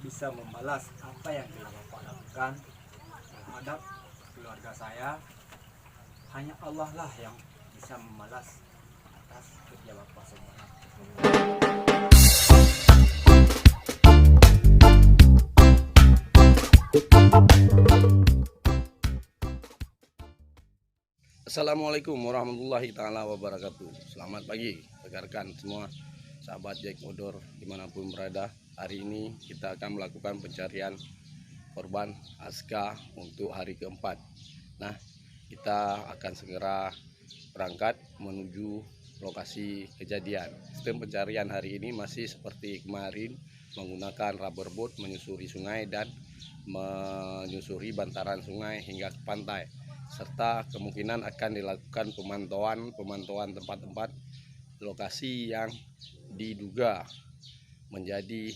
bisa membalas apa yang telah Bapak lakukan terhadap keluarga saya. Hanya Allah lah yang bisa membalas atas kerja Bapak semuanya. Assalamualaikum warahmatullahi taala wabarakatuh. Selamat pagi rekan-rekan semua, sahabat Jack Odor dimanapun berada. Hari ini kita akan melakukan pencarian korban Aska untuk hari keempat. Nah, kita akan segera berangkat menuju lokasi kejadian. Sistem pencarian hari ini masih seperti kemarin, menggunakan rubber boat menyusuri sungai dan menyusuri bantaran sungai hingga ke pantai, serta kemungkinan akan dilakukan pemantauan tempat-tempat lokasi yang diduga menjadi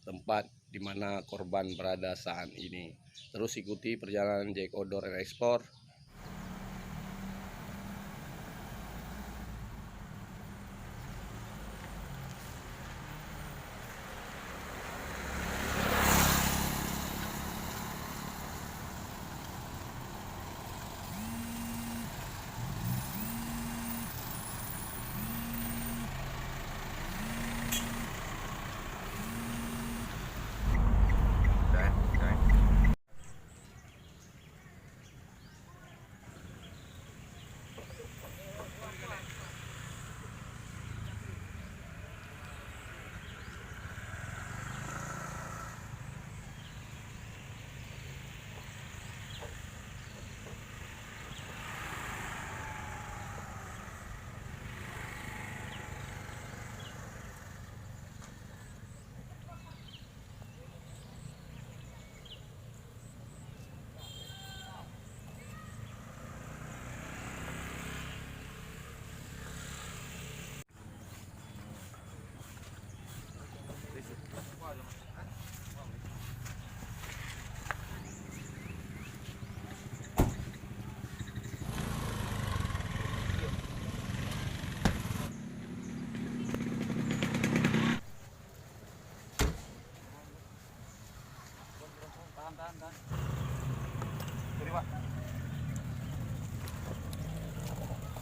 tempat di mana korban berada saat ini. Terus ikuti perjalanan Jack Odor and Explore.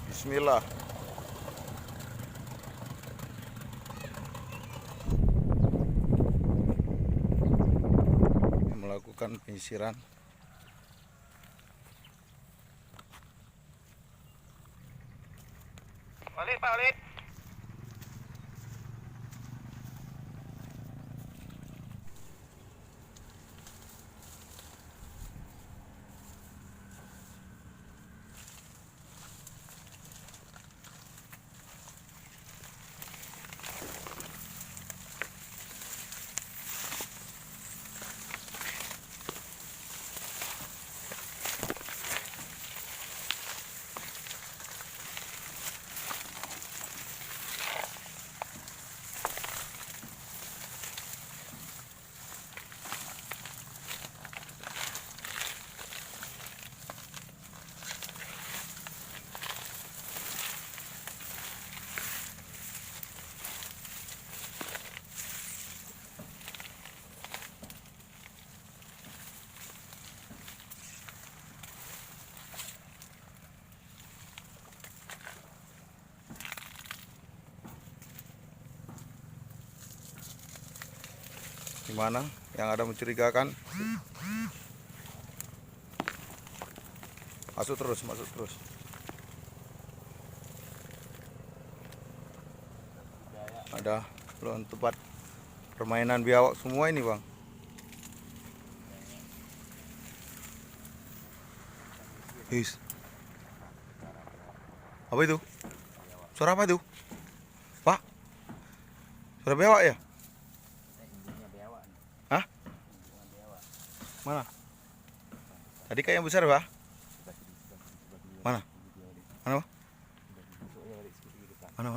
Bismillah. Melakukan penyisiran. Balik, balik. Gimana yang ada mencurigakan? Masuk terus, masuk terus. Ada belum tempat permainan biawak semua ini, Bang. His. Apa itu? Suara apa itu? Pak? Suara biawak ya? Hah? Mana? Tadi kayak yang besar, Pak? Mana? Mana, Pak? Mana?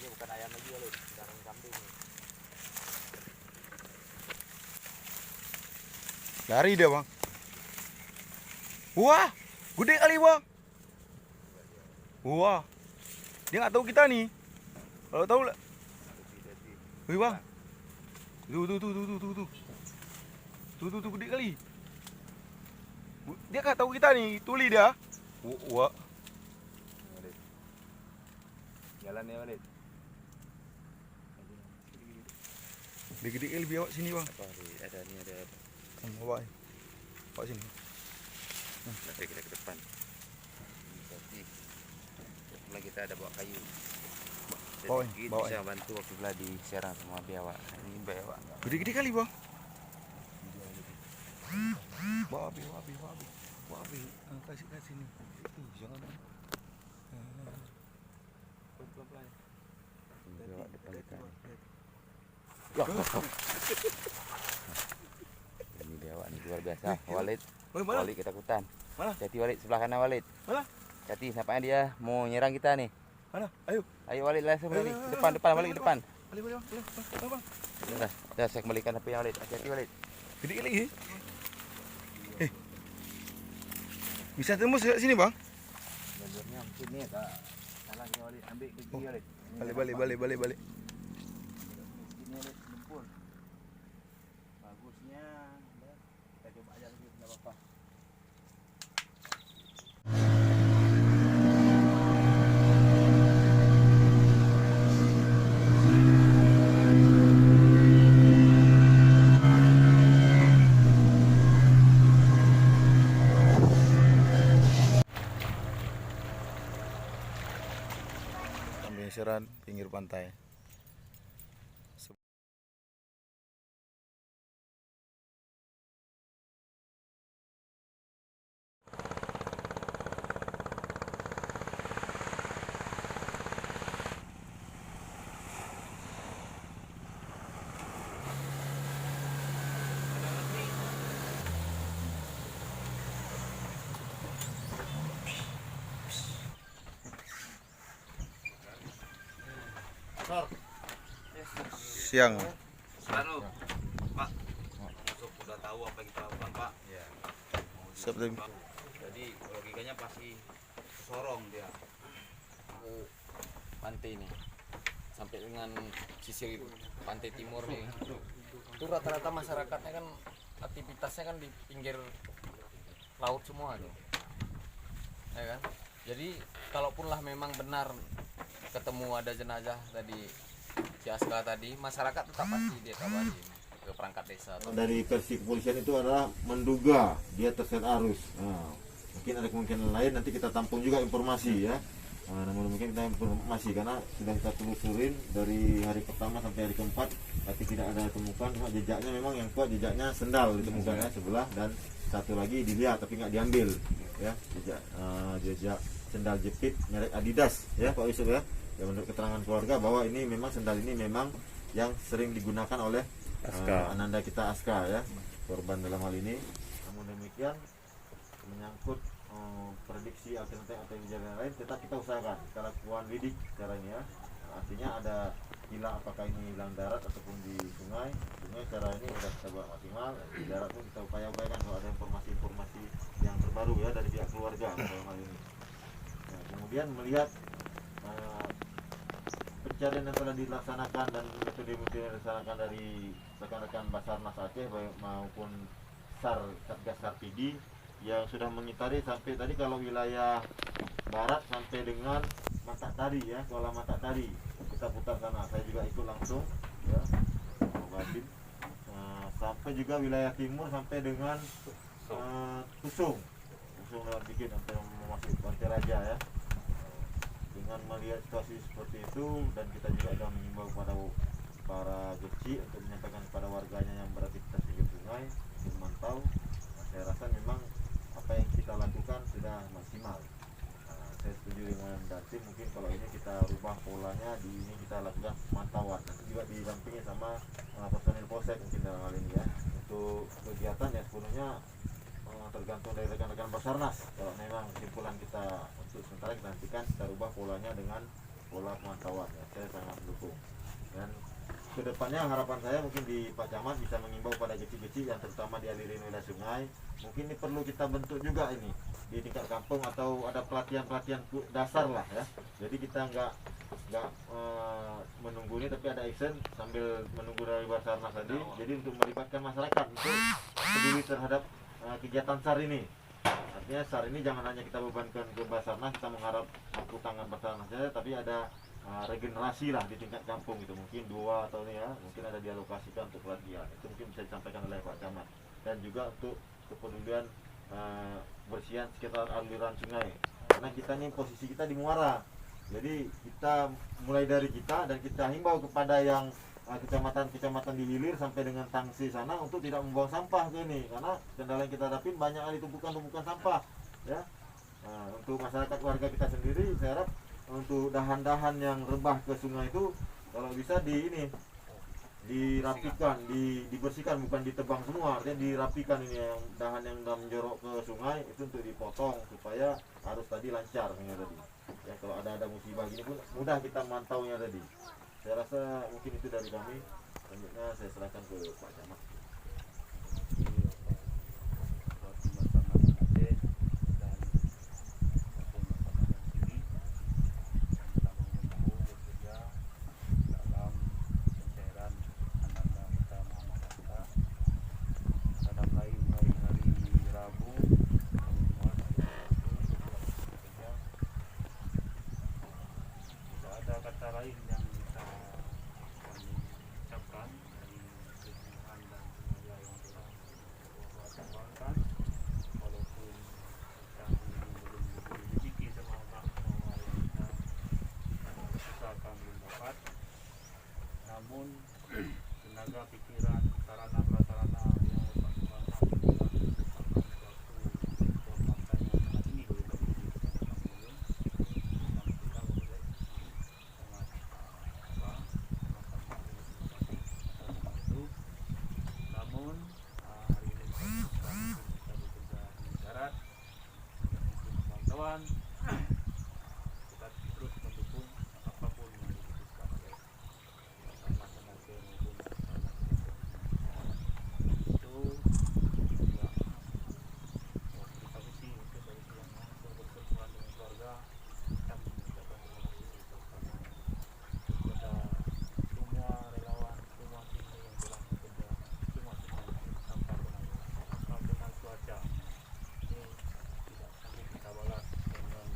Bukan ayam lagi ya, sekarang kambing. Lari dia, Bang. Wah, gede kali, Bang. Wah, dia nggak tahu kita nih. Kalau tahu lah. Tadi. Wih bang. Tuh gede kali. Dia kata tahu kita nih, tuli dia. Wah. Walid. Jalan ya Walid. Dia gede kali biawak sini bang. Apa nih? Ada nih ada. Bawa. Bawa sini. Nanti kita ke depan. Jadi sebelah kita ada bawa kayu. Bawa, Jadi bawa. bisa bantu waktu belah diserang sama biawak. Ini biawak. Gede-gede kali bang. Bawa api. Kasih nih. Jangan. Pelan-pelan. Biawak depan kita. Ini biawak nih luar biasa. Walid. Woi mana? Walid ketakutan. Mana? Hati Walid sebelah kanan Walid. Mana? Hati nampaknya dia mau nyerang kita nih. Mana? Ayo. Ayo Walid langsung Ayo, Walid. ayo, Depan Walid ke depan. Balik. Bang. Dah saya kembalikan HP yang Walid. Hati-hati Walid. Gede kali. Bisa tembus ke sini bang? Jalurnya mungkin nih agak salah nih Walid. Ambil ke kiri Walid. Balik. Ini Walid lumpur. Bagusnya. Kita coba aja lagi enggak apa-apa. Penggeseran pinggir pantai. Siang. Selalu, Pak. Masuk udah tahu apa yang kita lakukan, Pak. Ya. Siap, Tim. Jadi logikanya pasti sorong dia ke pantai ini sampai dengan sisi pantai timur nih. Itu rata-rata masyarakatnya kan aktivitasnya kan di pinggir laut semua tuh, ya kan? Jadi kalaupun lah memang benar ketemu ada jenazah tadi si Aska tadi, masyarakat tetap pasti dia kabari ke perangkat desa. Dari versi kepolisian itu adalah menduga dia terseret arus. Nah, mungkin ada kemungkinan lain, nanti kita tampung juga informasi ya. Namun mungkin kita informasi karena sudah kita telusurin dari hari pertama sampai hari keempat, tapi tidak ada temukan. Cuma jejaknya memang yang kuat, jejaknya sendal ditemukan ya sebelah, dan satu lagi dilihat tapi nggak diambil ya, jejak sendal jepit merek Adidas ya Pak Yusuf ya. Ya, menurut keterangan keluarga bahwa ini memang sendal ini memang yang sering digunakan oleh ananda kita Aska ya, korban dalam hal ini. Namun demikian menyangkut prediksi alternatif atau jalan lain, tetap kita usahakan kita lakukan lidik secara ini ya. Artinya ada hilang, apakah ini hilang darat ataupun di sungai secara ini sudah kita buat maksimal. Di darat pun kita upayakan kalau ada informasi-informasi yang terbaru ya dari pihak keluarga dalam hal ini. Nah, kemudian melihat pencarian yang telah dilaksanakan dan metode yang dilaksanakan dari rekan-rekan Basarnas Aceh maupun SAR Satgas Sarpidi yang sudah mengitari sampai tadi kalau wilayah barat sampai dengan Matak Tari ya, Kuala Matak Tari kita putar sana, saya juga ikut langsung ya, sampai juga wilayah timur sampai dengan Tusung dalam dikit sampai memasuki Pantai Raja ya. Dengan melihat situasi seperti itu, dan kita juga sudah mengimbau kepada para geci untuk menyampaikan kepada warganya yang beraktivitas di sungai untuk memantau. Saya rasa memang apa yang kita lakukan sudah maksimal. Saya setuju dengan Dati, mungkin kalau ini kita rubah polanya, di ini kita lakukan pemantauan. Nanti juga didampingi sama personil polsek mungkin dalam hal ini ya. Untuk kegiatan ya sepenuhnya tergantung dari rekan-rekan Basarnas. Kalau memang kesimpulan kita untuk sementara kita nantikan, kita rubah polanya dengan pola pemantauan ya. Saya sangat mendukung. Dan kedepannya harapan saya mungkin di Pak Camat bisa mengimbau pada geci-geci yang terutama di aliran wilayah sungai. Mungkin ini perlu kita bentuk juga ini di tingkat kampung, atau ada pelatihan-pelatihan dasar lah ya. Jadi kita nggak nggak menunggu ini, tapi ada action sambil menunggu dari Basarnas tadi. Jadi untuk melibatkan masyarakat untuk peduli terhadap kegiatan SAR ini. Artinya SAR ini jangan hanya kita bebankan ke Basarnas, kita mengharap mampu tangan Basarnas saja, tapi ada regenerasi lah di tingkat kampung itu, mungkin 2 atau ini ya, mungkin ada dialokasikan untuk pelatihan. Itu mungkin bisa disampaikan oleh Pak Camat. Dan juga untuk kepedulian bersihan sekitar aliran sungai, karena kita ini posisi kita di muara. Jadi kita mulai dari kita, dan kita himbau kepada yang kecamatan-kecamatan di hilir sampai dengan Tangsi sana untuk tidak membuang sampah ke ini, karena kendala yang kita hadapin banyak kali tumpukan sampah ya. Untuk masyarakat warga kita sendiri, saya harap untuk dahan-dahan yang rebah ke sungai itu kalau bisa dirapikan, dibersihkan, bukan ditebang semua, artinya dirapikan. Ini yang dahan yang sudah menjorok ke sungai itu untuk dipotong supaya arus tadi lancar ini tadi. Ya, kalau ada musibah gini pun mudah kita mantaunya tadi. Saya rasa mungkin itu dari kami. Selanjutnya saya serahkan ke Pak Camat. Kata lain yang bisa kami ucapkan dari Tuhan dan semoga yang telah kembangkan, walaupun kami belum diberi rezeki sama Allah bahwa yang kita usahakan belum dapat, namun tenaga, pikiran, sarana prasarana yang Bapak Tuhan merupakan suatu kehormatan yang sangat tinggi bagi kami kawan, kita terus mendukung apapun yang diputuskan oleh Basarnas maupun itu juga kita sih untuk dari yang langsung bersentuhan dengan keluarga, kita mengucapkan terima kasih kepada semua relawan, semua tim yang telah bekerja, semua tanpa penangguhan cuaca ini tidak sanggup kita balas dengan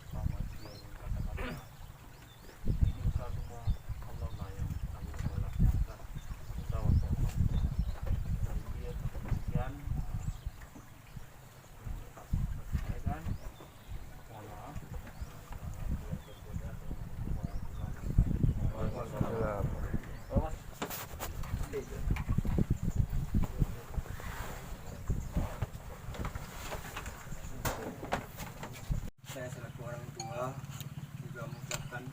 sama dia yang kata-kata ini usaha semua Allah lah yang sanggup balasnya. Usaha untuk Allah dan dia kemudian tetap bersampaikan mohon maaf Saya selaku orang tua juga mengucapkan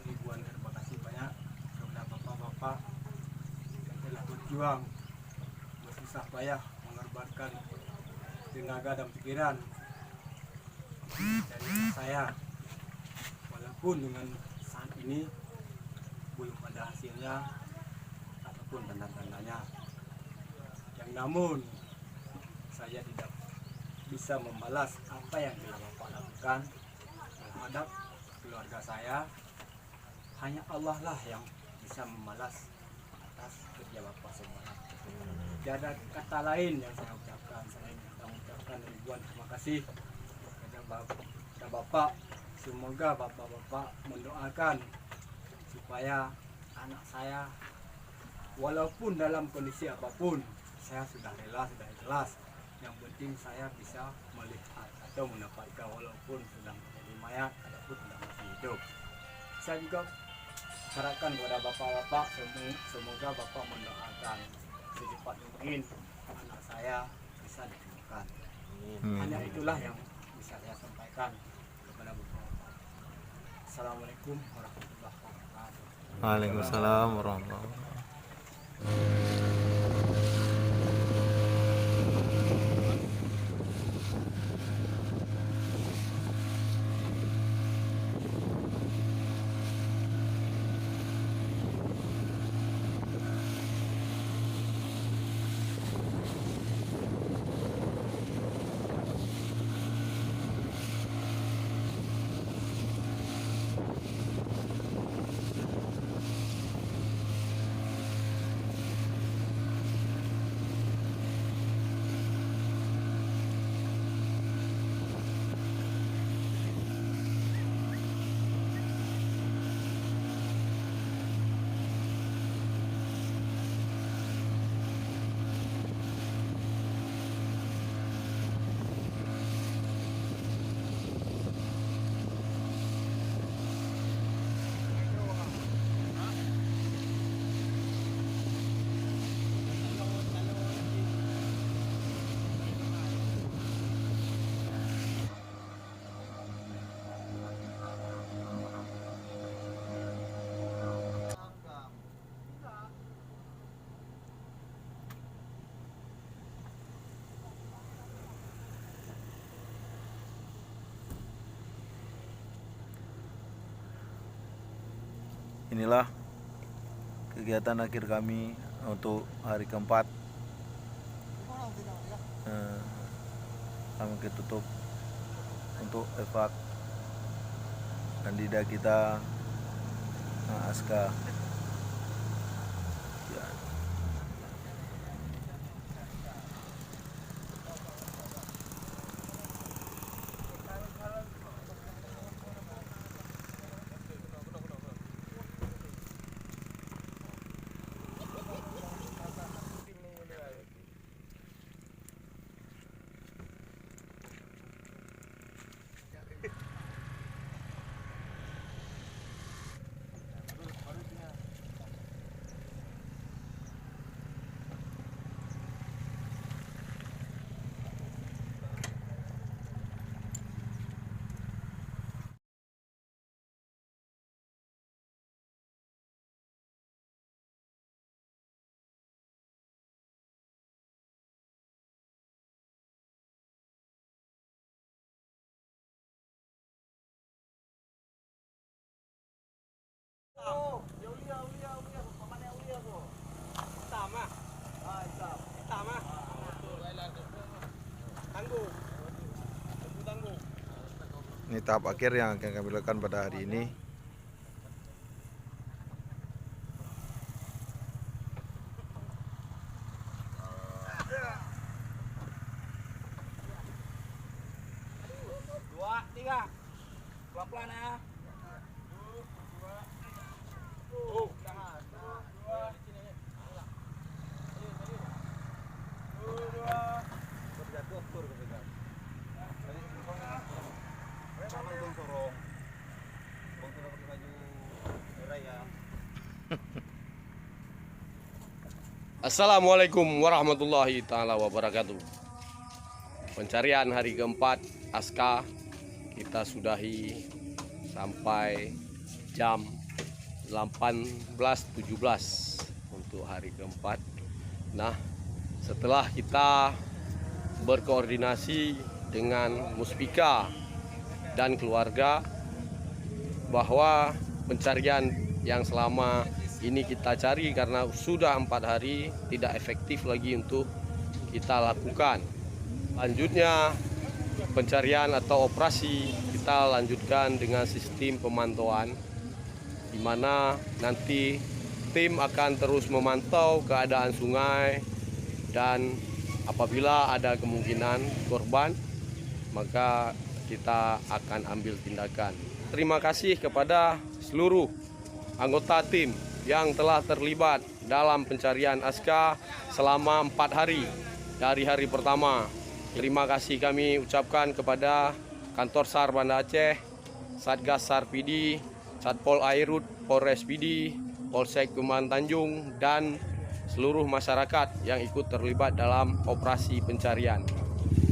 ribuan terima kasih banyak kepada bapak-bapak yang telah berjuang bersusah payah mengorbankan tenaga dan pikiran dari anak saya, walaupun dengan saat ini belum ada hasilnya ataupun tanda-tandanya, yang namun saya tidak bisa membalas apa yang telah Bapak lakukan terhadap keluarga saya. Hanya Allah lah yang bisa membalas atas kerja Bapak semuanya. Tidak ada kata lain yang saya ucapkan selain mengucapkan ribuan terima kasih kepada Bapak. Semoga Bapak-bapak mendoakan supaya anak saya walaupun dalam kondisi apapun, saya sudah rela, sudah ikhlas. Yang penting saya bisa melihat atau mendapatkan walaupun sudah menjadi mayat ataupun sudah masih hidup. Saya juga harapkan kepada bapak-bapak, semoga bapak mendoakan secepat mungkin anak saya bisa ditemukan. Hanya itulah yang bisa saya sampaikan kepada bapak-bapak. Assalamualaikum warahmatullahi wabarakatuh. Waalaikumsalam warahmatullahi wabarakatuh. inilah kegiatan akhir kami untuk hari keempat. Kami ketutup untuk evak kandida kita Aska. Ya. Ini tahap akhir yang akan kami lakukan pada hari ini. Dua, tiga, pelan-pelan ya. Assalamualaikum warahmatullahi taala wabarakatuh. Pencarian hari keempat Aska kita sudahi sampai jam 18.17 untuk hari keempat. Nah, setelah kita berkoordinasi dengan Muspika dan keluarga bahwa pencarian yang selama ini kita cari karena sudah 4 hari tidak efektif lagi untuk kita lakukan. Lanjutnya pencarian atau operasi kita lanjutkan dengan sistem pemantauan, di mana nanti tim akan terus memantau keadaan sungai, dan apabila ada kemungkinan korban maka kita akan ambil tindakan. Terima kasih kepada seluruh anggota tim yang telah terlibat dalam pencarian Aska selama 4 hari dari hari pertama. Terima kasih kami ucapkan kepada Kantor SAR Banda Aceh, Satgas SAR PD, Satpol Airut, Polres PD, Polsek Kuman Tanjung, dan seluruh masyarakat yang ikut terlibat dalam operasi pencarian.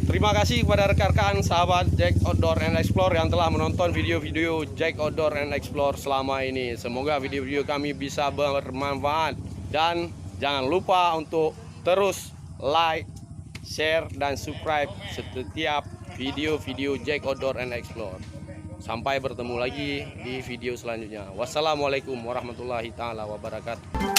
Terima kasih kepada rekan-rekan sahabat Jack Outdoor and Explore yang telah menonton video-video Jack Outdoor and Explore selama ini. Semoga video-video kami bisa bermanfaat, dan jangan lupa untuk terus like, share, dan subscribe setiap video-video Jack Outdoor and Explore. Sampai bertemu lagi di video selanjutnya. Wassalamualaikum warahmatullahi taala wabarakatuh.